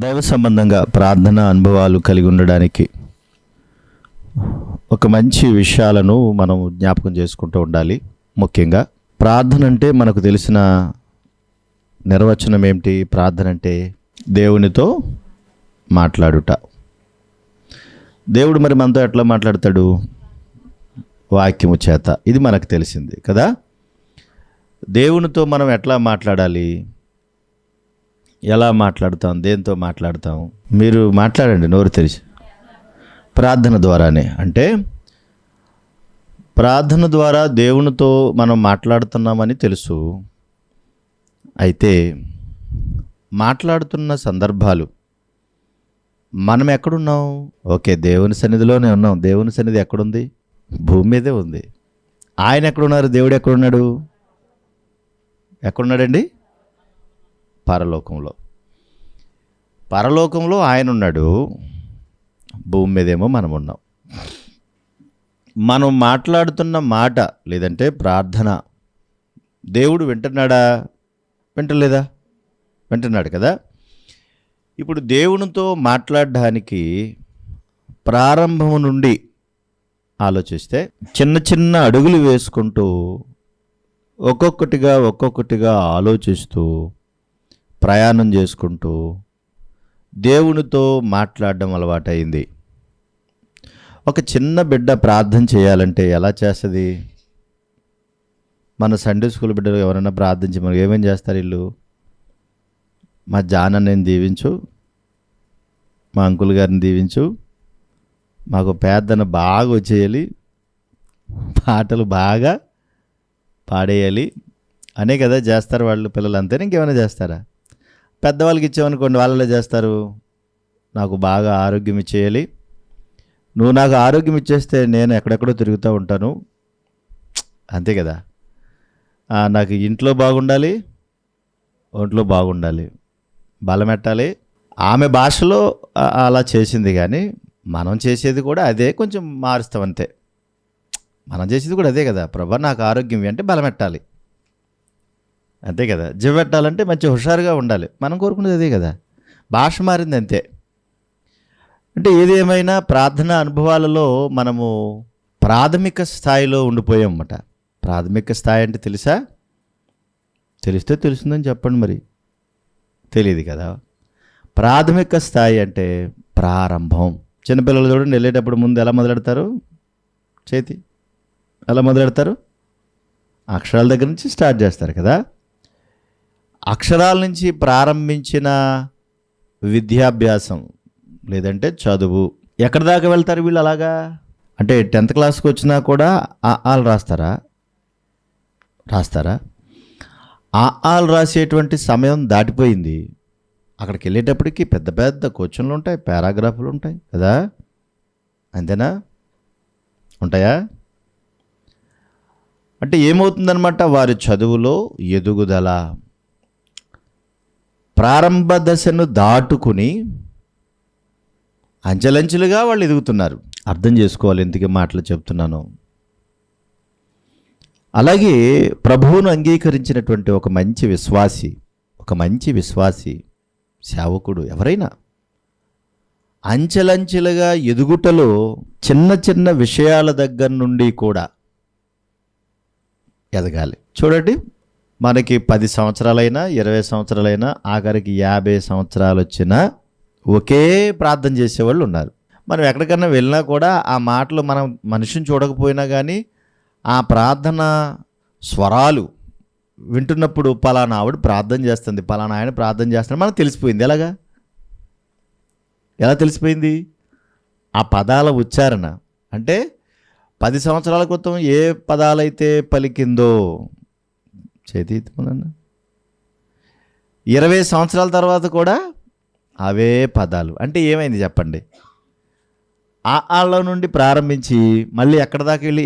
దైవ సంబంధంగా ప్రార్థన అనుభవాలు కలిగి ఉండడానికి ఒక మంచి విషయాలను మనం జ్ఞాపకం చేసుకుంటూ ఉండాలి. ముఖ్యంగా ప్రార్థన అంటే మనకు తెలిసిన నిర్వచనం ఏమిటి? ప్రార్థన అంటే దేవునితో మాట్లాడుట. దేవుడు మరి మనతో ఎట్లా మాట్లాడతాడు? వాక్యము చేత. ఇది మనకు తెలిసింది కదా. దేవునితో మనం ఎట్లా మాట్లాడాలి? ఎలా మాట్లాడుతాం? దేంతో మాట్లాడతాం? మీరు మాట్లాడండి నోరు తెరిచి. ప్రార్థన ద్వారానే. అంటే ప్రార్థన ద్వారా దేవునితో మనం మాట్లాడుతున్నామని తెలుసు. అయితే మాట్లాడుతున్న సందర్భాలు మనం ఎక్కడున్నాం? ఓకే, దేవుని సన్నిధిలోనే ఉన్నాం. దేవుని సన్నిధి ఎక్కడుంది? భూమి మీదే ఉంది. ఆయన ఎక్కడున్నారు? దేవుడు ఎక్కడున్నాడు? ఎక్కడున్నాడండి? పరలోకంలో. పరలోకంలో ఆయన ఉన్నాడు, భూమి మీదేమో మనం ఉన్నాం. మనం మాట్లాడుతున్న మాట లేదంటే ప్రార్థన దేవుడు వింటున్నాడా? వింటలేదా? వింటున్నాడు కదా. ఇప్పుడు దేవునితో మాట్లాడడానికి ప్రారంభం నుండి ఆలోచిస్తే చిన్న చిన్న అడుగులు వేసుకుంటూ ఒక్కొక్కటిగా ఆలోచిస్తూ ప్రయాణం చేసుకుంటూ దేవునితో మాట్లాడడం అలవాటైంది. ఒక చిన్న బిడ్డ ప్రార్థన చేయాలంటే ఎలా చేస్తుంది? మన సండే స్కూల్ బిడ్డలు ఎవరైనా ప్రార్థించి మనకు ఏమేం చేస్తారు? వీళ్ళు మా జానన్నని దీవించు, మా అంకుల్ గారిని దీవించు, మాకు పేదన బాగా వచ్చేయాలి, పాటలు బాగా పాడేయాలి అనే కదా చేస్తారు వాళ్ళు పిల్లలు. అంతే, ఇంకేమైనా చేస్తారా? పెద్దవాళ్ళకి ఇచ్చామనుకోండి, వాళ్ళలో చేస్తారు, నాకు బాగా ఆరోగ్యం ఇచ్చేయాలి, నువ్వు నాకు ఆరోగ్యం ఇచ్చేస్తే నేను ఎక్కడెక్కడో తిరుగుతూ ఉంటాను, అంతే కదా. నాకు ఇంట్లో బాగుండాలి, ఒంట్లో బాగుండాలి, బలమెట్టాలి. ఆమె భాషలో అలా చేసింది, కానీ మనం చేసేది కూడా అదే, కొంచెం మారుస్తాం అంతే. మనం చేసేది కూడా అదే కదా. ప్రభా నాకు ఆరోగ్యం అంటే బలమెట్టాలి, అంతే కదా. జివ్వెట్టాలంటే మంచి హుషారుగా ఉండాలి, మనం కోరుకునేది అదే కదా. భాష మారింది అంతే. అంటే ఏదేమైనా ప్రార్థన అనుభవాలలో మనము ప్రాథమిక స్థాయిలో ఉండిపోయాం అన్నమాట. ప్రాథమిక స్థాయి అంటే తెలుసా? తెలిస్తే తెలుస్తుందని చెప్పండి. మరి తెలియదు కదా. ప్రాథమిక స్థాయి అంటే ప్రారంభం. చిన్నపిల్లలు చూడండి, వెళ్ళేటప్పుడు ముందు ఎలా మొదలెడతారు? చేతి ఎలా మొదలెడతారు? అక్షరాల దగ్గర నుంచి స్టార్ట్ చేస్తారు కదా. అక్షరాల నుంచి ప్రారంభించిన విద్యాభ్యాసం లేదంటే చదువు ఎక్కడి దాకా వెళ్తారు వీళ్ళు? అలాగా అంటే 10th క్లాస్కి వచ్చినా కూడా ఆలు రాస్తారా? ఆలు రాసేటువంటి సమయం దాటిపోయింది. అక్కడికి వెళ్ళేటప్పటికి పెద్ద పెద్ద క్వశ్చన్లు ఉంటాయి, పారాగ్రాఫ్లు ఉంటాయి కదా. అంతేనా? ఉంటాయా? అంటే ఏమవుతుందన్నమాట, వారి చదువులో ఎదుగుదల ప్రారంభ దశను దాటుకుని అంచెలంచెలుగా వాళ్ళు ఎదుగుతున్నారు. అర్థం చేసుకోవాలి ఎందుకు మాటలు చెప్తున్నాను. అలాగే ప్రభువును అంగీకరించినటువంటి ఒక మంచి విశ్వాసి సేవకుడు ఎవరైనా అంచెలంచెలుగా ఎదుగుటలో చిన్న చిన్న విషయాల దగ్గర నుండి కూడా ఎదగాలి. చూడండి, మనకి 10 సంవత్సరాలైనా 20 సంవత్సరాలైనా ఆఖరికి 50 సంవత్సరాలు వచ్చినా ఒకే ప్రార్థన చేసేవాళ్ళు ఉన్నారు. మనం ఎక్కడికన్నా వెళ్ళినా కూడా ఆ మాటలు మనం మనిషిని చూడకపోయినా కానీ ఆ ప్రార్థన స్వరాలు వింటున్నప్పుడు పలానా ఆవిడ ప్రార్థన చేస్తుంది, పలానా ఆయన ప్రార్థన చేస్తుంది మనకు తెలిసిపోయింది. ఎలా తెలిసిపోయింది? ఆ పదాల ఉచ్చారణ. అంటే 10 సంవత్సరాల క్రితం ఏ పదాలైతే పలికిందో, చేతి 20 సంవత్సరాల తర్వాత కూడా అవే పదాలు. అంటే ఏమైంది చెప్పండి? ఆలో నుండి ప్రారంభించి మళ్ళీ ఎక్కడి దాకా వెళ్ళి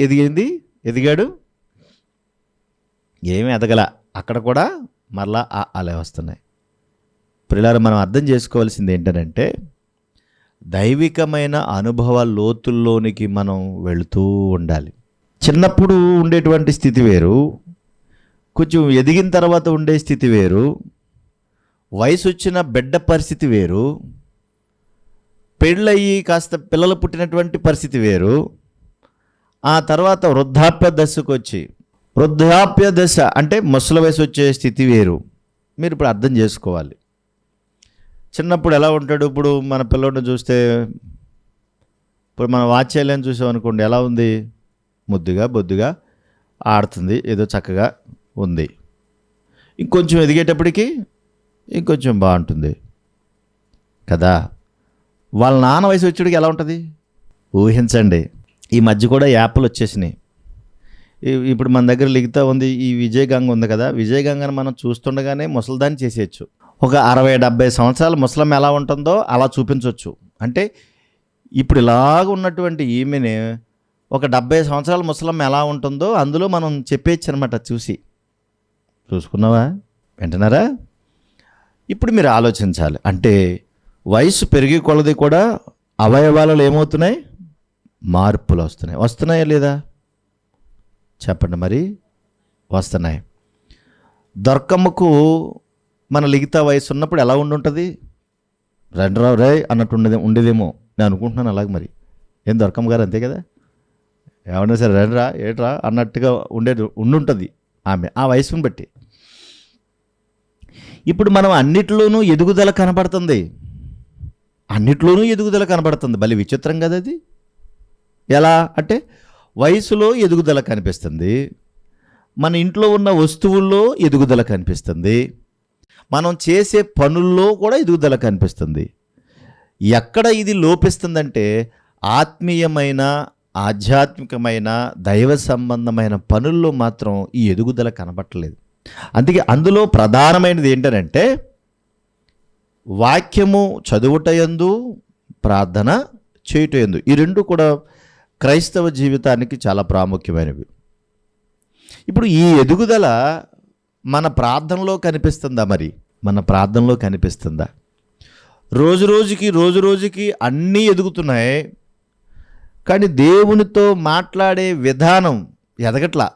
ఎదిగాడు? ఏమీ ఎదగల. అక్కడ కూడా మరలా అలా వస్తున్నాయి. పిల్లలు మనం అర్థం చేసుకోవాల్సింది ఏంటంటే, దైవికమైన అనుభవ లోతుల్లోనికి మనం వెళుతూ ఉండాలి. చిన్నప్పుడు ఉండేటువంటి స్థితి వేరు, కొంచెం ఎదిగిన తర్వాత ఉండే స్థితి వేరు, వయసు వచ్చిన బిడ్డ పరిస్థితి వేరు, పెళ్ళయి కాస్త పిల్లలు పుట్టినటువంటి పరిస్థితి వేరు, ఆ తర్వాత వృద్ధాప్య దశకు వచ్చి, వృద్ధాప్య దశ అంటే ముసలి వయసు వచ్చే స్థితి వేరు. మీరు ఇప్పుడు అర్థం చేసుకోవాలి. చిన్నప్పుడు ఎలా ఉంటాడు? ఇప్పుడు మన పిల్లోడిని చూస్తే, ఇప్పుడు మన వాత్సల్యం చూసామనుకోండి, ఎలా ఉంది? ముద్దుగా బొద్దుగా ఆడుతుంది, ఏదో చక్కగా ఉంది. ఇంకొంచెం ఎదిగేటప్పటికి ఇంకొంచెం బాగుంటుంది కదా. వాళ్ళ నాన్న వయసు వచ్చేటికి ఎలా ఉంటుంది ఊహించండి. ఈ మధ్య కూడా యాప్లు వచ్చేసినాయి. ఇప్పుడు మన దగ్గర లిగుతా ఉంది ఈ విజయగంగ ఉంది కదా, విజయగంగను మనం చూస్తుండగానే ముసలిదాన్ని చేసేయచ్చు. ఒక 60-70 సంవత్సరాల ముసలమ్మ ఎలా ఉంటుందో అలా చూపించవచ్చు. అంటే ఇప్పుడు ఇలాగ ఉన్నటువంటి ఈమెని ఒక 70 సంవత్సరాల ముసలమ్మ ఎలా ఉంటుందో అందులో మనం చెప్పేయచ్చు అనమాట. చూసుకున్నావా? వింటున్నారా? ఇప్పుడు మీరు ఆలోచించాలి. అంటే వయసు పెరిగి కొలది కూడా అవయవాలలో ఏమవుతున్నాయి? మార్పులు వస్తున్నాయా లేదా? చెప్పండి మరి. వస్తున్నాయి. దొర్కమ్మకు మన లిగితా వయసు ఉన్నప్పుడు ఎలా ఉండుంటుంది? రెండరావు రే అన్నట్టు ఉండేదేమో నేను అనుకుంటున్నాను. అలాగే మరి ఏం దొరకమ్మ గారు అంతే కదా, ఏమన్నా సరే రండిరా ఏట్రా అన్నట్టుగా ఉండుంటుంది ఆమె ఆ వయసును బట్టి. ఇప్పుడు మనం అన్నిట్లోనూ ఎదుగుదల కనబడుతుంది, భలే విచిత్రం కదా అది. ఎలా అంటే వయసులో ఎదుగుదల కనిపిస్తుంది, మన ఇంట్లో ఉన్న వస్తువుల్లో ఎదుగుదల కనిపిస్తుంది, మనం చేసే పనుల్లో కూడా ఎదుగుదల కనిపిస్తుంది. ఎక్కడ ఇది లోపిస్తుందంటే ఆత్మీయమైన, ఆధ్యాత్మికమైన, దైవ సంబంధమైన పనుల్లో మాత్రం ఈ ఎదుగుదల కనబట్టలేదు. అందుకే అందులో ప్రధానమైనది ఏంటంటే వాక్యము చదువుటయందు, ప్రార్థన చేయుటయందు. ఈ రెండు కూడా క్రైస్తవ జీవితానికి చాలా ప్రాముఖ్యమైనవి. ఇప్పుడు ఈ ఎదుగుదల మన ప్రార్థనలో కనిపిస్తుందా? మరి మన ప్రార్థనలో కనిపిస్తుందా? రోజు రోజుకి అన్నీ ఎదుగుతున్నాయి, కానీ దేవునితో మాట్లాడే విధానం ఎదగట్లా,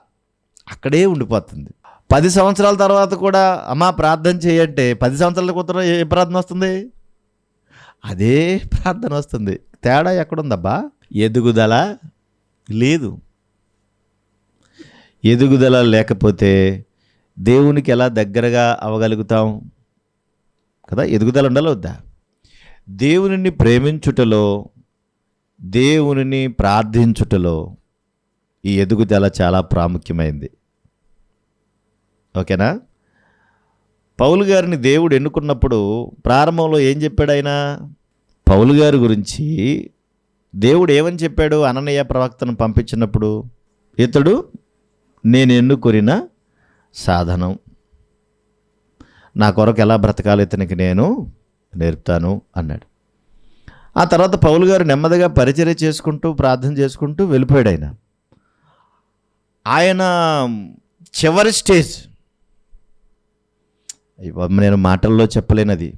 అక్కడే ఉండిపోతుంది. 10 సంవత్సరాల తర్వాత కూడా అమ్మా ప్రార్థన చేయంటే 10 సంవత్సరాల క్రితం ఏ ప్రార్థన వస్తుంది? అదే ప్రార్థన వస్తుంది. తేడా ఎక్కడుందబ్బా? ఎదుగుదల లేదు. ఎదుగుదల లేకపోతే దేవునికి ఎలా దగ్గరగా అవ్వగలుగుతాం కదా? ఎదుగుదల ఉండాలి వద్దా? దేవునిని ప్రేమించుటలో, దేవునిని ప్రార్థించుటలో ఈ ఎదుగుదల చాలా ప్రాముఖ్యమైంది. ఓకేనా? పౌలు గారిని దేవుడు ఎన్నుకున్నప్పుడు ప్రారంభంలో ఏం చెప్పాడు ఆయన? పౌలు గారి గురించి దేవుడు ఏమని చెప్పాడు? అననీయ ప్రవక్తను పంపించినప్పుడు, ఇతడు నేను ఎన్నుకొనిన సాధనం, నా కొరకు ఎలా బ్రతకాలి ఇతనికి నేను నేర్పుతాను అన్నాడు. ఆ తర్వాత పౌలు గారు నెమ్మదిగా పరిచర్య చేసుకుంటూ, ప్రార్థన చేసుకుంటూ వెళ్ళిపోయాడు. ఆయన చివరి స్టేజ్, నేను మాటల్లో చెప్పలేనది.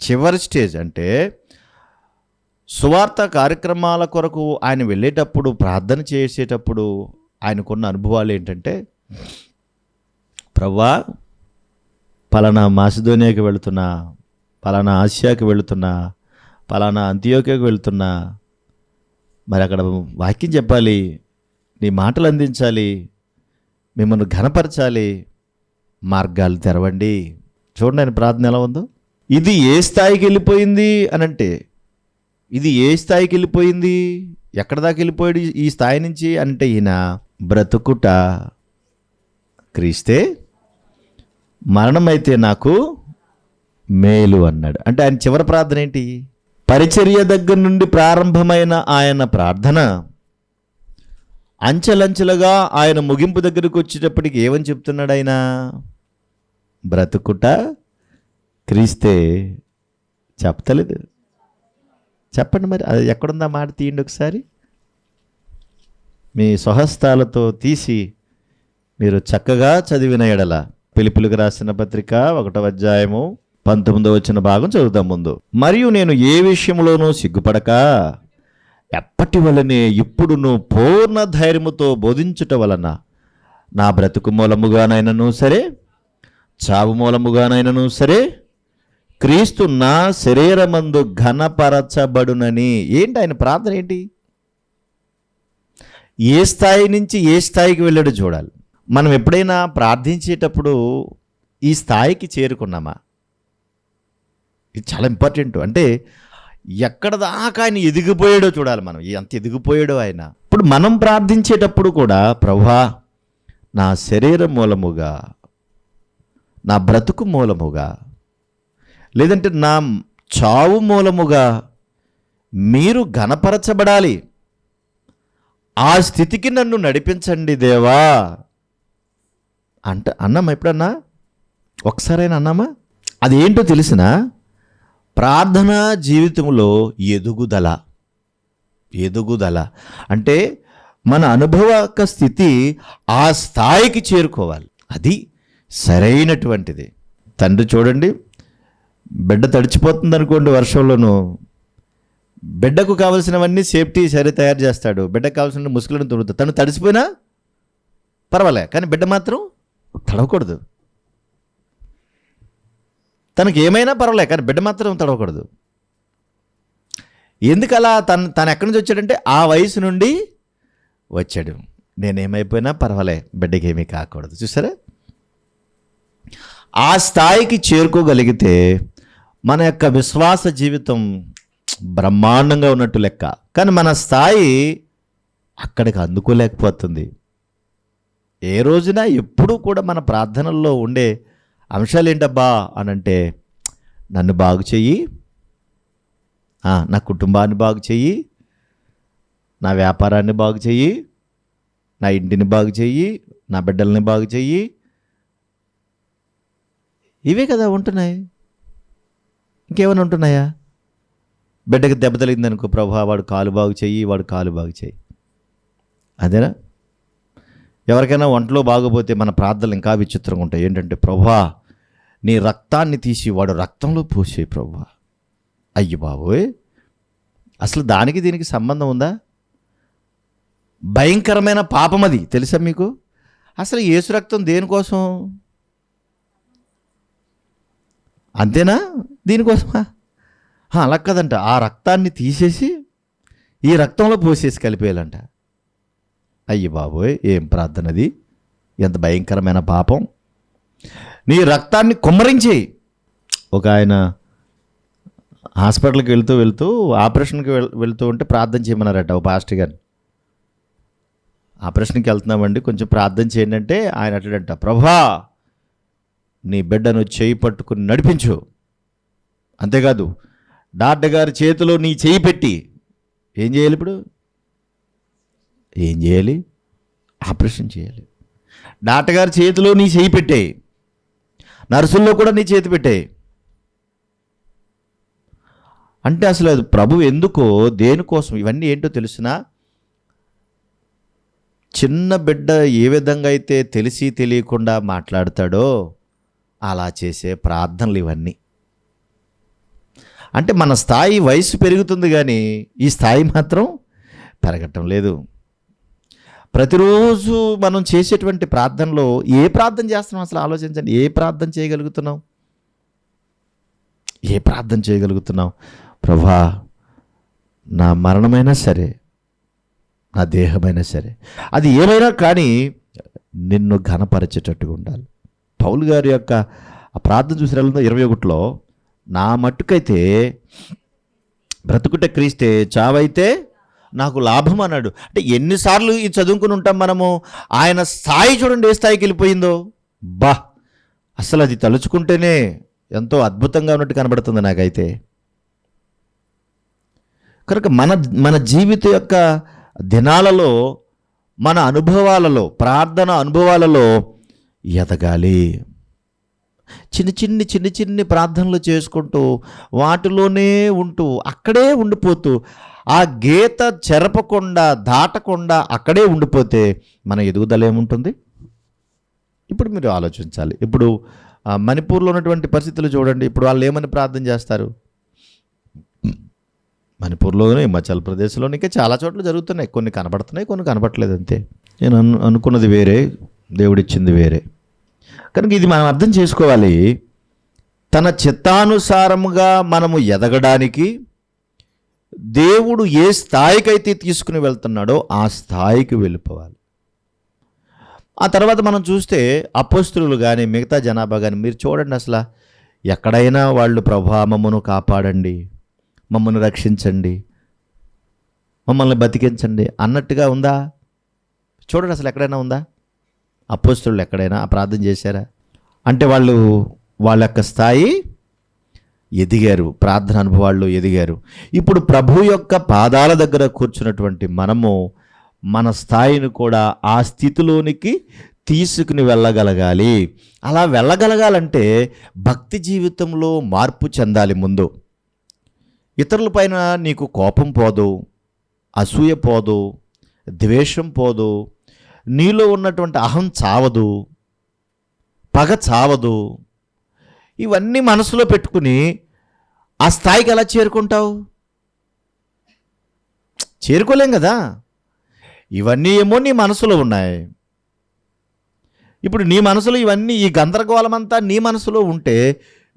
చివరి స్టేజ్ అంటే సువార్త కార్యక్రమాల కొరకు ఆయన వెళ్ళేటప్పుడు, ప్రార్థన చేసేటప్పుడు ఆయనకున్న అనుభవాలు ఏంటంటే, ప్రభువా పలానా మాసిదోనియాకి వెళుతున్నా, పలానా ఆసియాకి వెళుతున్నా, పలానా అంతియోకియాకి వెళుతున్నా, మరి అక్కడ వాక్యం చెప్పాలి, నీ మాటలు అందించాలి, మిమ్మల్ని ఘనపరచాలి, మార్గాలు తెరవండి. చూడండి ఆయన ప్రార్థన ఎలా ఉందో. ఇది ఏ స్థాయికి వెళ్ళిపోయింది అని అంటే, ఇది ఏ స్థాయికి వెళ్ళిపోయింది, ఎక్కడ దాకా వెళ్ళిపోయాడు ఈ స్థాయి నుంచి అంటే, ఈయన బ్రతుకుట క్రీస్తే, మరణమైతే నాకు మేలు అన్నాడు. అంటే ఆయన చివరి ప్రార్థన ఏంటి? పరిచర్య దగ్గర నుండి ప్రారంభమైన ఆయన ప్రార్థన అంచెలంచెలుగా ఆయన ముగింపు దగ్గరకు వచ్చేటప్పటికి ఏమని చెప్తున్నాడు ఆయన? బ్రతుకుట క్రీస్తే. చెప్తలేదు? చెప్పండి మరి, అది ఎక్కడుందా మాట? తీయండి ఒకసారి, మీ స్వహస్తాలతో తీసి మీరు చక్కగా చదివిన ఎడల. ఫిలిప్పీయులకు రాసిన పత్రిక 1వ అధ్యాయము 19వ వచన భాగం చదువుతాం ముందు. మరియు నేను ఏ విషయంలోనూ సిగ్గుపడక ఎప్పటి వలనే ఇప్పుడును పూర్ణ ధైర్యముతో బోధించుట వలన నా బ్రతుకు మూలముగానైనను సరే, చావు మూలముగానైనను సరే క్రీస్తు నా శరీరమందు ఘనపరచబడునని. ఏంటి ఆయన ప్రార్థన ఏంటి? ఏ స్థాయి నుంచి ఏ స్థాయికి వెళ్ళాడో చూడాలి. మనం ఎప్పుడైనా ప్రార్థించేటప్పుడు ఈ స్థాయికి చేరుకున్నామా? ఇది చాలా ఇంపార్టెంట్. అంటే ఎక్కడ దాకా ఆయన ఎదిగిపోయాడో చూడాలి మనం, ఎంత ఎదిగిపోయాడో ఆయన. ఇప్పుడు మనం ప్రార్థించేటప్పుడు కూడా ప్రభువా నా శరీరం మూలముగా, నా బ్రతుకు మూలముగా, లేదంటే నా చావు మూలముగా మీరు ఘనపరచబడాలి, ఆ స్థితికి నన్ను నడిపించండి దేవా అన్నామా? ఎప్పుడన్నా ఒకసారైనా అన్నామా? అది ఏంటో తెలిసిన ప్రార్థనా జీవితంలో ఎదుగుదల అంటే మన అనుభవక స్థితి ఆ స్థాయికి చేరుకోవాలి. అది సరైనటువంటిది. తండ్రి చూడండి, బిడ్డ తడిచిపోతుంది అనుకోండి వర్షంలోనూ, బిడ్డకు కావాల్సినవన్నీ సేఫ్టీ సరే తయారు చేస్తాడు. బిడ్డకు కావాల్సిన ముసుగులను తుడుతాడు. తను తడిసిపోయినా పర్వాలే, కానీ బిడ్డ మాత్రం తడవకూడదు. తనకి ఏమైనా పర్వాలే, కానీ బిడ్డ మాత్రం తడవకూడదు. ఎందుకు అలా? తను ఎక్కడి నుంచి వచ్చాడంటే ఆ వయసు నుండి వచ్చాడు. నేనేమైపోయినా పర్వాలే, బిడ్డకి ఏమీ కాకూడదు. చూసారా? ఆ స్థాయికి చేరుకోగలిగితే మన యొక్క విశ్వాస జీవితం బ్రహ్మాండంగా ఉన్నట్టు లెక్క. కానీ మన స్థాయి అక్కడికి అందుకోలేకపోతుంది. ఏ రోజున ఎప్పుడూ కూడా మన ప్రార్థనల్లో ఉండే అంశాలు ఏంటబ్బా అనంటే, నన్ను బాగు చెయ్యి, నా కుటుంబాన్ని బాగు చెయ్యి, నా వ్యాపారాన్ని బాగు చెయ్యి, నా ఇంటిని బాగు చెయ్యి, నా బిడ్డల్ని బాగు చెయ్యి. ఇవే కదా ఉంటున్నాయి. ఇంకేమైనా ఉంటున్నాయా? బిడ్డకి దెబ్బ తగిలిందనుకో, ప్రభువా వాడు కాలు బాగు చెయ్యి, వాడు కాలు బాగు చెయ్యి. అదేనా? ఎవరికైనా ఒంట్లో బాగోపోతే మన ప్రార్థనలు ఇంకా విచిత్రంగా ఉంటాయి. ఏంటంటే, ప్రభువా నీ రక్తాన్ని తీసి వాడు రక్తంలో పోసే ప్రభువా. అయ్యి బాబోయ్, అసలు దానికి దీనికి సంబంధం ఉందా? భయంకరమైన పాపం అది, తెలుసా మీకు? అసలు యేసు రక్తం దేనికోసం? అంతేనా? దీనికోసమా? అలా కదంట. ఆ రక్తాన్ని తీసేసి ఈ రక్తంలో పోసేసి కలిపేయాలంట. అయ్యి బాబోయ్, ఏం ప్రార్థనది! ఎంత భయంకరమైన పాపం! నీ రక్తాన్ని కుమ్మరించేయి. ఒక ఆయన హాస్పిటల్కి వెళ్తూ ఆపరేషన్కి వెళ్తూ ఉంటే ప్రార్థన చేయమన్నారట ఒక పాస్టర్ గారిని. ఆపరేషన్కి వెళ్తున్నామండి, కొంచెం ప్రార్థన చేయండి అంటే ఆయన అట్టడంట, ప్రభువా నీ బిడ్డను చేయి పట్టుకుని నడిపించు. అంతేకాదు, డాక్టర్ గారి చేతిలో నీ చేయి పెట్టి ఏం చేయాలి? ఇప్పుడు ఏం చేయాలి? ఆపరేషన్ చేయాలి. డాక్టర్ గారి చేతిలో నీ చేయి పెట్టేయి, నర్సుల్లో కూడా నీ చేతి పెట్టేయి. అంటే అసలు అది ప్రభు ఎందుకో, దేనికోసం ఇవన్నీ ఏంటో తెలుసునా? చిన్న బిడ్డ ఏ విధంగా అయితే తెలిసి తెలియకుండా మాట్లాడతాడో అలా చేసే ప్రార్థనలు ఇవన్నీ. అంటే మన స్థాయి వయసు పెరుగుతుంది కానీ ఈ స్థాయి మాత్రం పెరగటం లేదు. ప్రతిరోజు మనం చేసేటువంటి ప్రార్థనలో ఏ ప్రార్థన చేస్తున్నాం అసలు ఆలోచించండి. ఏ ప్రార్థన చేయగలుగుతున్నాం? ప్రభువా నా మరణమైనా సరే, నా దేహమైనా సరే, అది ఏమైనా కానీ నిన్ను ఘనపరిచేటట్టుగా ఉండాలి. పౌలు గారి యొక్క ఆ ప్రార్థన చూసిన 21లో, నా మట్టుకైతే బ్రతుకుట క్రీస్తే, చావైతే నాకు లాభం అన్నాడు. అంటే ఎన్నిసార్లు ఈ చదువుకుని ఉంటాం మనము. ఆయన స్థాయి చూడండి ఏ స్థాయికి వెళ్ళిపోయిందో. అసలు అది తలుచుకుంటేనే ఎంతో అద్భుతంగా ఉన్నట్టు కనబడుతుంది నాకైతే. కనుక మన జీవిత యొక్క దినాలలో, మన అనుభవాలలో, ప్రార్థన అనుభవాలలో ఎదగాలి. చిన్ని ప్రార్థనలు చేసుకుంటూ వాటిలోనే ఉంటూ అక్కడే ఉండిపోతూ ఆ గీత చెరపకుండా దాటకుండా అక్కడే ఉండిపోతే మన ఎదుగుదల ఏముంటుంది? ఇప్పుడు మీరు ఆలోచించాలి. ఇప్పుడు మణిపూర్లో ఉన్నటువంటి పరిస్థితులు చూడండి. ఇప్పుడు వాళ్ళు ఏమని ప్రార్థన చేస్తారు? మణిపూర్లోనే, హిమాచల్ ప్రదేశ్లోనే, ఇంకా చాలా చోట్ల జరుగుతున్నాయి. కొన్ని కనబడుతున్నాయి, కొన్ని కనబడట్లేదు. అంతే. నేను అనుకున్నది వేరే, దేవుడిచ్చింది వేరే. కనుక ఇది మనం అర్థం చేసుకోవాలి. తన చిత్తానుసారముగా మనము ఎదగడానికి దేవుడు ఏ స్థాయికైతే తీసుకుని వెళ్తున్నాడో ఆ స్థాయికి వెళ్ళిపోవాలి. ఆ తర్వాత మనం చూస్తే అపోస్తలులు కానీ మిగతా జనాభా కానీ మీరు చూడండి, అసలు ఎక్కడైనా వాళ్ళు ప్రభువా మమ్మను కాపాడండి, మమ్మల్ని రక్షించండి, మమ్మల్ని బతికించండి అన్నట్టుగా ఉందా? చూడండి, అసలు ఎక్కడైనా ఉందా? అపోస్తలులు ఎక్కడైనా ప్రార్థన చేశారా? అంటే వాళ్ళ యొక్క స్థాయి ఎదిగారు, ప్రార్థన అనుభవాల్లో ఎదిగారు. ఇప్పుడు ప్రభు యొక్క పాదాల దగ్గర కూర్చున్నటువంటి మనము మన స్థాయిని కూడా ఆ స్థితిలోనికి తీసుకుని వెళ్ళగలగాలి. అలా వెళ్ళగలగాలంటే భక్తి జీవితంలో మార్పు చెందాలి. ముందు ఇతరుల పైన నీకు కోపం పోదు, అసూయ పోదు, ద్వేషం పోదు, నీలో ఉన్నటువంటి అహం చావదు, పగ చావదు. ఇవన్నీ మనసులో పెట్టుకుని ఆ స్థాయికి ఎలా చేరుకుంటావు? చేరుకోలేం కదా. ఇవన్నీ ఏమో నీ మనసులో ఉన్నాయి. ఇప్పుడు నీ మనసులో ఇవన్నీ, ఈ గందరగోళం అంతా నీ మనసులో ఉంటే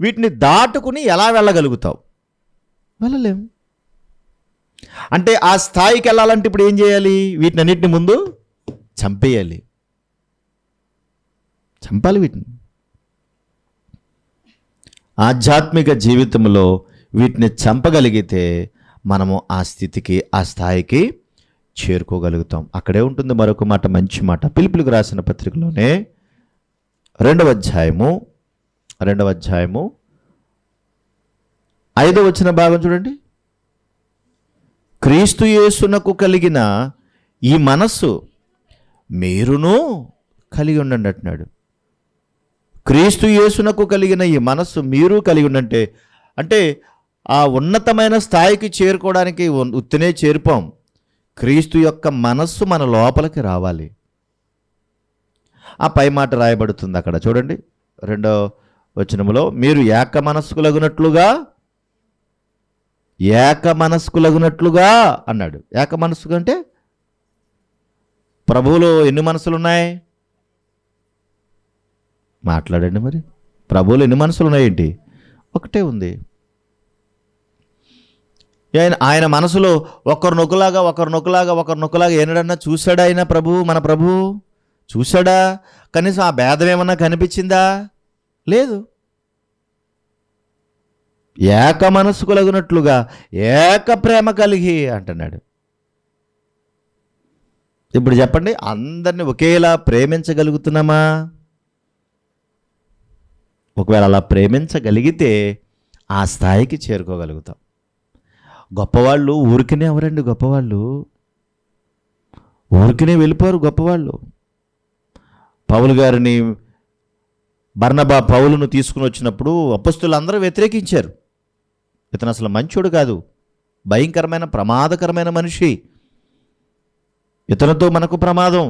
వీటిని దాటుకుని ఎలా వెళ్ళగలుగుతావు? వెళ్ళలేము. అంటే ఆ స్థాయికి వెళ్ళాలంటే ఇప్పుడు ఏం చేయాలి? వీటినన్నిటిని ముందు చంపేయాలి, చంపాలి వీటిని. ఆధ్యాత్మిక జీవితంలో వీటిని చంపగలిగితే మనము ఆ స్థితికి, ఆ స్థాయికి చేరుకోగలుగుతాం. అక్కడే ఉంటుంది మరొక మాట, మంచి మాట. పిలుపులకు రాసిన పత్రికలోనే 2వ అధ్యాయము 5వ వచన భాగం చూడండి. క్రీస్తు యేసునకు కలిగిన ఈ మనస్సు మీరును కలిగి ఉండండి అంటున్నాడు. క్రీస్తు యేసునకు కలిగిన ఈ మనస్సు మీరు కలిగి ఉండంటే, అంటే ఆ ఉన్నతమైన స్థాయికి చేరుకోవడానికి ఉత్తినే చేరుకోం. క్రీస్తు యొక్క మనస్సు మన లోపలికి రావాలి. ఆ పై మాట రాయబడుతుంది అక్కడ చూడండి, 2వ వచనములో, మీరు ఏక మనస్కులగునట్లుగా అన్నాడు. ఏక మనస్సు అంటే ప్రభువులో ఎన్ని మనసులు ఉన్నాయి? మాట్లాడండి మరి. ప్రభువులో ఎన్ని మనసులు ఉన్నాయేంటి? ఒకటే ఉంది. ఆయన మనసులో ఒకరినొకలాగా ఏనాడన్నా చూశాడా? ఆయన మన ప్రభువు చూశాడా? కనీసం ఆ భేదం ఏమన్నా కనిపించిందా? లేదు. ఏక మనస్కులగునట్లుగా ఏక ప్రేమ కలిగి అంటున్నాడు. ఇప్పుడు చెప్పండి, అందరిని ఒకేలా ప్రేమించగలుగుతున్నామా? ఒకవేళ అలా ప్రేమించగలిగితే ఆ స్థాయికి చేరుకోగలుగుతాం. గొప్పవాళ్ళు ఊరికనే ఎవరండి? గొప్పవాళ్ళు ఊరికనే వెళ్ళిపోరు. గొప్పవాళ్ళు బర్నబా పౌలును తీసుకుని వచ్చినప్పుడు అపొస్తలులు అందరూ వ్యతిరేకించారు. ఇతను అసలు మంచోడు కాదు, భయంకరమైన ప్రమాదకరమైన మనిషి, ఇతనితో మనకు ప్రమాదం,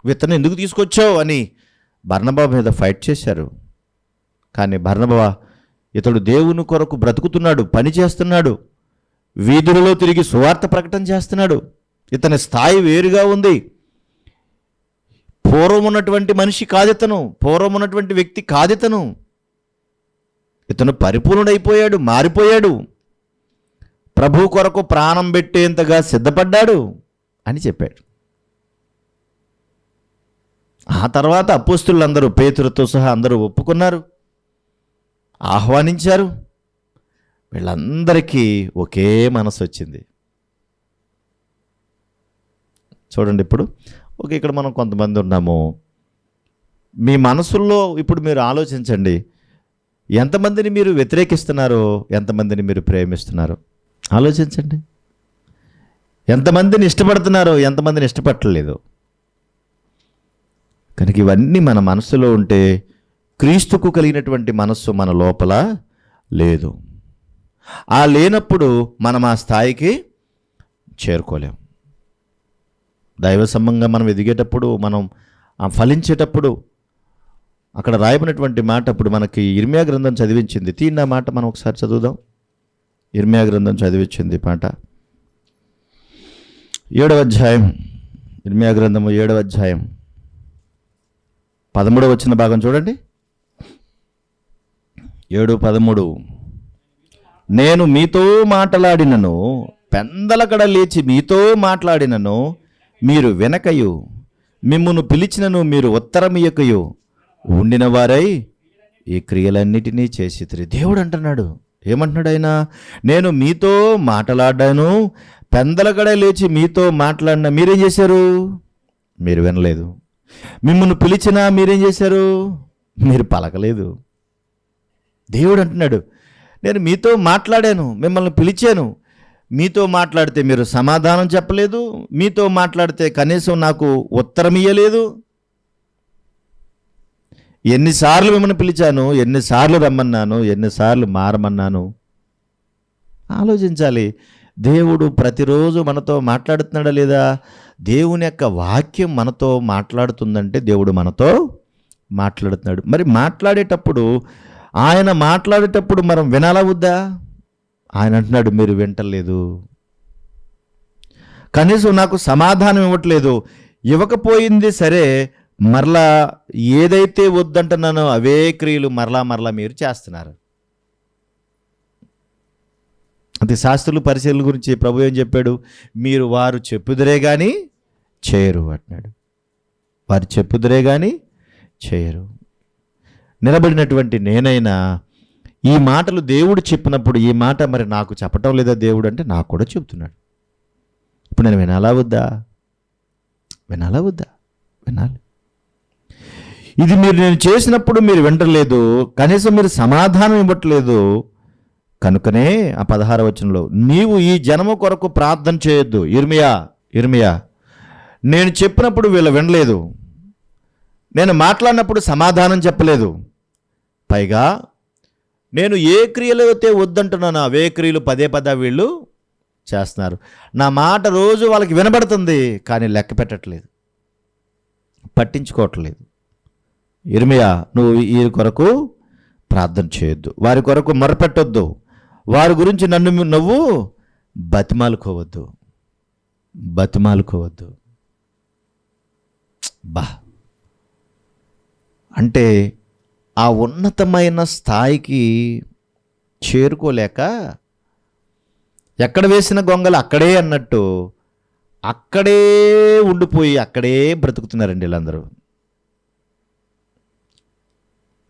ఇతను ఎందుకు తీసుకొచ్చావు అని బర్నబా మీద ఫైట్ చేశారు. కానీ బర్నబా ఇతడు దేవుని కొరకు బ్రతుకుతున్నాడు, పని చేస్తున్నాడు, వీధులలో తిరిగి సువార్త ప్రకటన చేస్తున్నాడు, ఇతని స్థాయి వేరుగా ఉంది. పూర్వం ఉన్నటువంటి మనిషి కాదితను, పూర్వం ఉన్నటువంటి వ్యక్తి కాదితను, ఇతను పరిపూర్ణుడైపోయాడు, మారిపోయాడు, ప్రభు కొరకు ప్రాణం పెట్టేంతగా సిద్ధపడ్డాడు అని చెప్పాడు. ఆ తర్వాత అపోస్తలులందరూ పేతురుతో సహా అందరూ ఒప్పుకున్నారు, ఆహ్వానించారు. వీళ్ళందరికీ ఒకే మనసు వచ్చింది. చూడండి, ఇప్పుడు ఇక్కడ మనం కొంతమంది ఉన్నాము. మీ మనసుల్లో ఇప్పుడు మీరు ఆలోచించండి, ఎంతమందిని మీరు వ్యతిరేకిస్తున్నారో, ఎంతమందిని మీరు ప్రేమిస్తున్నారో ఆలోచించండి. ఎంతమందిని ఇష్టపడుతున్నారో, ఎంతమందిని ఇష్టపడలేదు. కనుక ఇవన్నీ మన మనసులో ఉంటే క్రీస్తుకు కలిగినటువంటి మనస్సు మన లోపల లేదు. ఆ లేనప్పుడు మనం ఆ స్థాయికి చేరుకోలేం. దైవ సంబంధంగా మనం ఎదిగేటప్పుడు, మనం ఫలించేటప్పుడు అక్కడ రాయబడినటువంటి మాట అప్పుడు మనకి ఇర్మియా గ్రంథం చదివించింది. తీన్న మాట మనం ఒకసారి చదువుదాం. ఇర్మియా గ్రంథం చదివించింది మాట 7వ అధ్యాయం, ఇర్మియా గ్రంథము 7వ అధ్యాయం 13వ వచన భాగం చూడండి. 7:13 నేను మీతో మాట్లాడినను, పెందలకడ లేచి మీతో మాట్లాడినను మీరు వెనకయు, మిమ్మును పిలిచినను మీరు ఉత్తరమియకయు ఉండిన వారై ఈ క్రియలన్నిటినీ చేసితిరి. దేవుడు అంటున్నాడు, ఏమంటున్నాడు ఆయన? నేను మీతో మాట్లాడాను, పెందలకడ లేచి మీతో మాట్లాడినా మీరేం చేశారు? మీరు వినలేదు. మిమ్మల్ని పిలిచినా మీరేం చేశారు? మీరు పలకలేదు. దేవుడు అంటున్నాడు, నేను మీతో మాట్లాడాను, మిమ్మల్ని పిలిచాను, మీతో మాట్లాడితే మీరు సమాధానం చెప్పలేదు, మీతో మాట్లాడితే కనీసం నాకు ఉత్తరం ఇయ్యలేదు. ఎన్నిసార్లు మిమ్మల్ని పిలిచాను, ఎన్నిసార్లు రమ్మన్నాను, ఎన్నిసార్లు మారమన్నాను. ఆలోచించాలి. దేవుడు ప్రతిరోజు మనతో మాట్లాడుతున్నాడా లేదా? దేవుని యొక్క వాక్యం మనతో మాట్లాడుతుందంటే దేవుడు మనతో మాట్లాడుతున్నాడు. మరి మాట్లాడేటప్పుడు మనం వినాలా వద్దా? ఆయన అంటున్నాడు, మీరు వింటలేదు, కనీసం నాకు సమాధానం ఇవ్వట్లేదు. ఇవ్వకపోయింది సరే, మరలా ఏదైతే వద్దంటున్నానో అవే క్రియలు మరలా మీరు చేస్తున్నారు. అది శాస్త్రులు పరిశీలన గురించి ప్రభు ఏం చెప్పాడు? మీరు వారు చెప్పుదురే కానీ చేయరు అంటున్నాడు. వారు చెప్పుదురే కానీ చేయరు. నిలబడినటువంటి నేనైనా ఈ మాటలు దేవుడు చెప్పినప్పుడు, ఈ మాట మరి నాకు చెప్పటం లేదా దేవుడు అంటే నాకు కూడా చెప్తున్నాడు. ఇప్పుడు నేను వినాలా వద్దా? వినాలి. ఇది నేను చేసినప్పుడు మీరు వింటలేదు, కనీసం మీరు సమాధానం ఇవ్వట్లేదు. కనుకనే ఆ 16వ వచనంలో, నీవు ఈ జనము కొరకు ప్రార్థన చేయొద్దు. ఇర్మియా నేను చెప్పినప్పుడు వీళ్ళు వినలేదు, నేను మాట్లాడినప్పుడు సమాధానం చెప్పలేదు, పైగా నేను ఏ క్రియలు అయితే వద్దంటున్నానో అవే క్రియలు పదే వీళ్ళు చేస్తున్నారు. నా మాట రోజు వాళ్ళకి వినబడుతుంది, కానీ లెక్క పెట్టట్లేదు, పట్టించుకోవట్లేదు. ఇర్మియా, నువ్వు ఈ కొరకు ప్రార్థన చేయొద్దు, వారి కొరకు మొరపెట్టొద్దు, వారి గురించి నువ్వు బతిమాలుకోవద్దు. అంటే ఆ ఉన్నతమైన స్థాయికి చేరుకోలేక ఎక్కడ వేసిన గొంగలు అక్కడే అన్నట్టు అక్కడే ఉండిపోయి అక్కడే బ్రతుకుతున్నారండి వీళ్ళందరూ.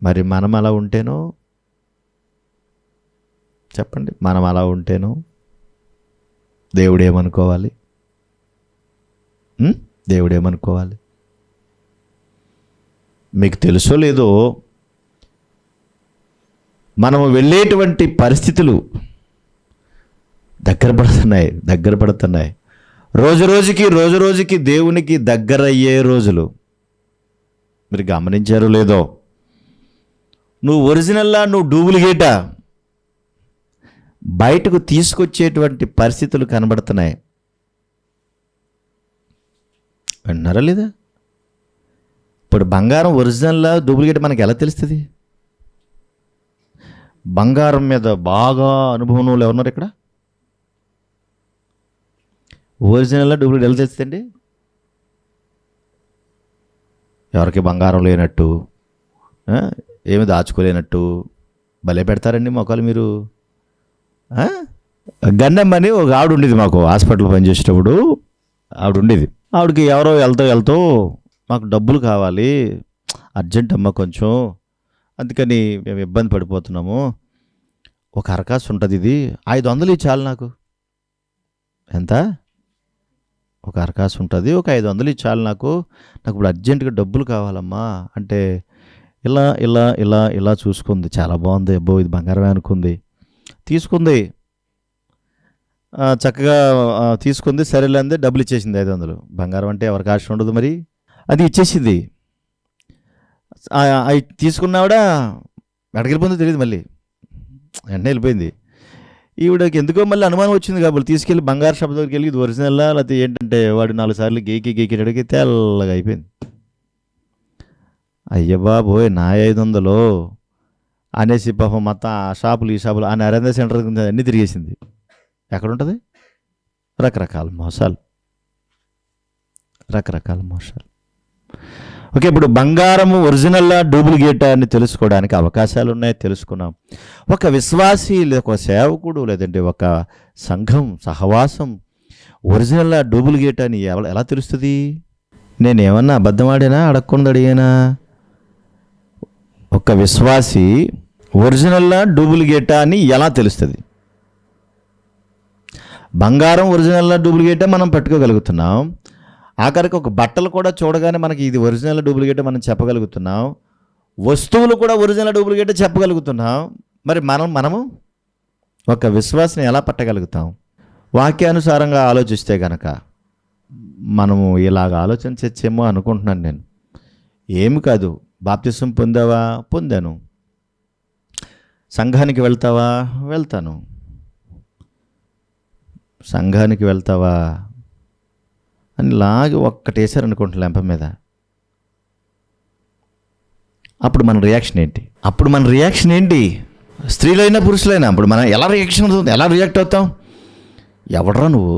మరి మనం అలా ఉంటేనో చెప్పండి, మనం అలా ఉంటేనో దేవుడేమనుకోవాలి? మీకు తెలుసో లేదో, మనము వెళ్ళేటువంటి పరిస్థితులు దగ్గర పడుతున్నాయి. రోజు రోజుకి దేవునికి దగ్గర అయ్యే రోజులు. మీరు గమనించారో లేదో, నువ్వు ఒరిజినల్లా నువ్వు డూప్లికేటా బయటకు తీసుకొచ్చేటువంటి పరిస్థితులు కనబడుతున్నాయి. విన్నారా లేదా? ఇప్పుడు బంగారం ఒరిజినల్లా డూప్లికేట్ మనకి ఎలా తెలుస్తుంది? బంగారం మీద బాగా అనుభవం వాళ్ళు ఎవరున్నారు ఇక్కడ? ఒరిజినల్లా డూప్లికేట్ ఎలా తెలుస్తుందండి? ఎవరికి బంగారం లేనట్టు, ఏమి దాచుకోలేనట్టు భలే పెడతారండి మొక్కలు. మీరు గన్నమ్మని ఒక ఆవిడ ఉండేది, మాకు హాస్పిటల్ పనిచేసేటప్పుడు ఆవిడ ఉండేది. ఆవిడకి ఎవరో వెళ్తూ మాకు డబ్బులు కావాలి అర్జెంట్ అమ్మ కొంచెం, అందుకని మేము ఇబ్బంది పడిపోతున్నాము, ఒక అరకాసు ఉంటుంది, ఇది 500 చాలు నాకు. ఎంత? ఒక అరకాసు ఉంటుంది, ఒక 500 చాలు నాకు ఇప్పుడు అర్జెంటుగా డబ్బులు కావాలమ్మా అంటే ఇలా చూసుకుంది. చాలా బాగుంది, అబ్బో ఇది బంగారమే అనుకుంది. తీసుకుంది, చక్కగా తీసుకుంది, సరేలేంది, డబ్బులు ఇచ్చేసింది 500. బంగారం అంటే ఎవరికి ఆశ ఉండదు, మరి అది ఇచ్చేసింది. అవి తీసుకున్నావిడ ఎక్కడికి వెళ్ళిపోయిందో తెలియదు, మళ్ళీ వెంటనే వెళ్ళిపోయింది. ఈవిడకి ఎందుకో మళ్ళీ అనుమానం వచ్చింది కాబట్టి తీసుకెళ్ళి బంగారు షాప్ దగ్గరికి వెళ్ళి ఇది ఒరిజినల్లా లేకపోతే ఏంటంటే వాడు 4 సార్లు గీకి తెల్లగా అయిపోయింది. అయ్య బాబోయ్, నా 500 అనేసి పాపం మొత్తం ఆ షాపులు ఈ షాపులు ఆ నరేంద్ర సెంటర్ అన్నీ తిరిగేసింది. ఎక్కడుంటుంది? రకరకాల మోసాలు. ఓకే, ఇప్పుడు బంగారము ఒరిజినల్లా డూప్లికేటా అని తెలుసుకోవడానికి అవకాశాలు ఉన్నాయి, తెలుసుకున్నాం. ఒక విశ్వాసి లేదా ఒక సేవకుడు లేదంటే ఒక సంఘం సహవాసం ఒరిజినల్లా డూప్లికేట్ అని ఎలా తెలుస్తుంది? నేను ఏమన్నా అబద్ధం ఆడానా, అడగకుండా అడిగానా? ఒక విశ్వాసి ఒరిజినల్లా డూప్లికేటా అని ఎలా తెలుస్తుంది? బంగారం ఒరిజినల్లా డూప్లికేటా మనం పట్టుకోగలుగుతున్నాం. ఆఖరికి ఒక బట్టలు కూడా చూడగానే మనకి ఇది ఒరిజినల్ డూప్లికేట్ మనం చెప్పగలుగుతున్నాం. వస్తువులు కూడా ఒరిజినల్ డూప్లికేట్ చెప్పగలుగుతున్నాం. మరి మనము ఒక విశ్వాసని ఎలా పట్టగలుగుతాం? వాక్యానుసారంగా ఆలోచిస్తే కనుక మనము ఇలాగ ఆలోచించచ్చేమో అనుకుంటున్నాను నేను. ఏమి కాదు, బాప్తిసం పొందావా? పొందాను. సంఘానికి వెళ్తావా? వెళ్తాను. సంఘానికి వెళ్తావా అని లాగి ఒక్కటేసారనుకుంటా లెంప మీద. అప్పుడు మన రియాక్షన్ ఏంటి? స్త్రీలైనా పురుషులైనా అప్పుడు మనం ఎలా రియాక్ట్ అవుతాం? ఎవడరా నువ్వు,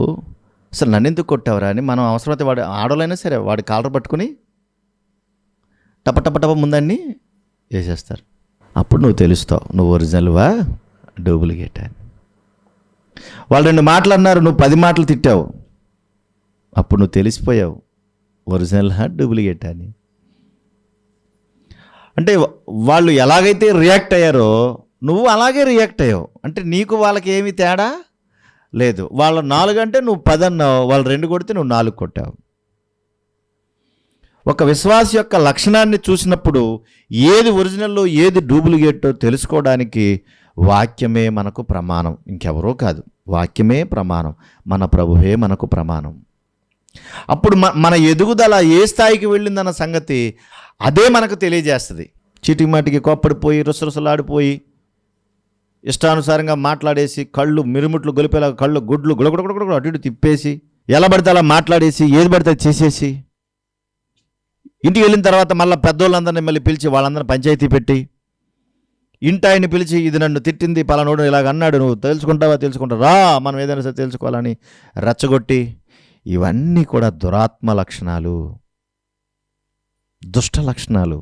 అసలు నన్ను ఎందుకు కొట్టావురా అని మనం అవసరమైతే వాడు ఆడోళ్ళైనా సరే వాడి కాలర్ పట్టుకుని టప ముందన్నీ వేసేస్తారు. అప్పుడు నువ్వు తెలుస్తావు నువ్వు ఒరిజినల్వా డూప్లికేట్ అని. వాళ్ళు 2 మాటలు అన్నారు, నువ్వు 10 మాటలు తిట్టావు. అప్పుడు నువ్వు తెలిసిపోయావు ఒరిజినల్ డూప్లికేట్ అని. అంటే వాళ్ళు ఎలాగైతే రియాక్ట్ అయ్యారో నువ్వు అలాగే రియాక్ట్ అయ్యావు. అంటే నీకు వాళ్ళకి ఏమి తేడా లేదు. వాళ్ళు 4 అంటే నువ్వు 10 అన్నావు, వాళ్ళు 2 కొడితే నువ్వు 4 కొట్టావు. ఒక విశ్వాస యొక్క లక్షణాన్ని చూసినప్పుడు ఏది ఒరిజినల్లో ఏది డూప్లికేటో తెలుసుకోవడానికి వాక్యమే మనకు ప్రమాణం, ఇంకెవరో కాదు. వాక్యమే ప్రమాణం, మన ప్రభువే మనకు ప్రమాణం. అప్పుడు మన ఎదుగుదల ఏ స్థాయికి వెళ్ళిందన్న సంగతి అదే మనకు తెలియజేస్తుంది. చీటిమాటికి కోప్పడిపోయి రుసరుసలాడిపోయి ఇష్టానుసారంగా మాట్లాడేసి కళ్ళు మిరుముట్లు గొలిపేలా కళ్ళు గుడ్లు గుడగుడగుడు అటు ఇటు తిప్పేసి ఎలా పడితే అలా మాట్లాడేసి ఏది పడితే చేసేసి ఇంటికి వెళ్ళిన తర్వాత మళ్ళీ పెద్దోళ్ళందరినీ మళ్ళీ పిలిచి వాళ్ళందరినీ పంచాయతీ పెట్టి ఇంటాయన్ని పిలిచి ఇది నన్ను తిట్టింది పలానోడు ఇలాగ అన్నాడు, నువ్వు తెలుసుకుంటావా రా మనం ఏదైనా సరే తెలుసుకోవాలని రెచ్చగొట్టి, ఇవన్నీ కూడా దురాత్మ లక్షణాలు, దుష్ట లక్షణాలు.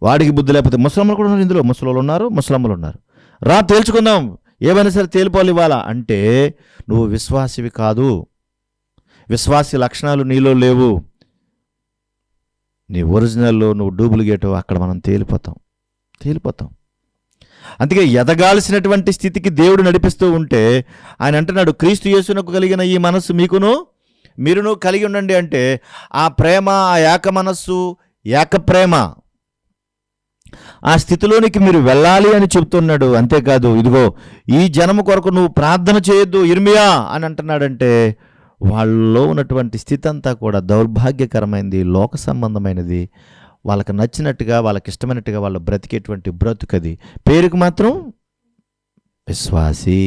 వాడికి బుద్ధి లేకపోతే ముసలమ్మలు కూడా ఉన్నారు, ఇందులో ముసలమ్మలు ఉన్నారు. రా తేల్చుకుందాం, ఏమైనా సరే తేలిపోవాలి ఇవ్వాలా అంటే నువ్వు విశ్వాసివి కాదు. విశ్వాసి లక్షణాలు నీలో లేవు. నీ ఒరిజినల్లో నువ్వు డూప్లికేట్, అక్కడ మనం తేలిపోతాం. అందుకే ఎదగాల్సినటువంటి స్థితికి దేవుడు నడిపిస్తూ ఉంటే ఆయన అంటున్నాడు, క్రీస్తు యేసునకు కలిగిన ఈ మనస్సు మీరును కలిగి ఉండండి. అంటే ఆ ప్రేమ, ఆ ఏక మనస్సు, ఏక ప్రేమ, ఆ స్థితిలోనికి మీరు వెళ్ళాలి అని చెప్తున్నాడు. అంతేకాదు, ఇదిగో ఈ జనము కొరకు నువ్వు ప్రార్థన చేయొద్దు ఇర్మియా అని అంటున్నాడంటే వాళ్ళలో ఉన్నటువంటి స్థితి అంతా కూడా దౌర్భాగ్యకరమైనది, లోక సంబంధమైనది. వాళ్ళకి నచ్చినట్టుగా, వాళ్ళకి ఇష్టమైనట్టుగా వాళ్ళు బ్రతికేటువంటి బ్రతుకది. పేరుకు మాత్రం విశ్వాసి.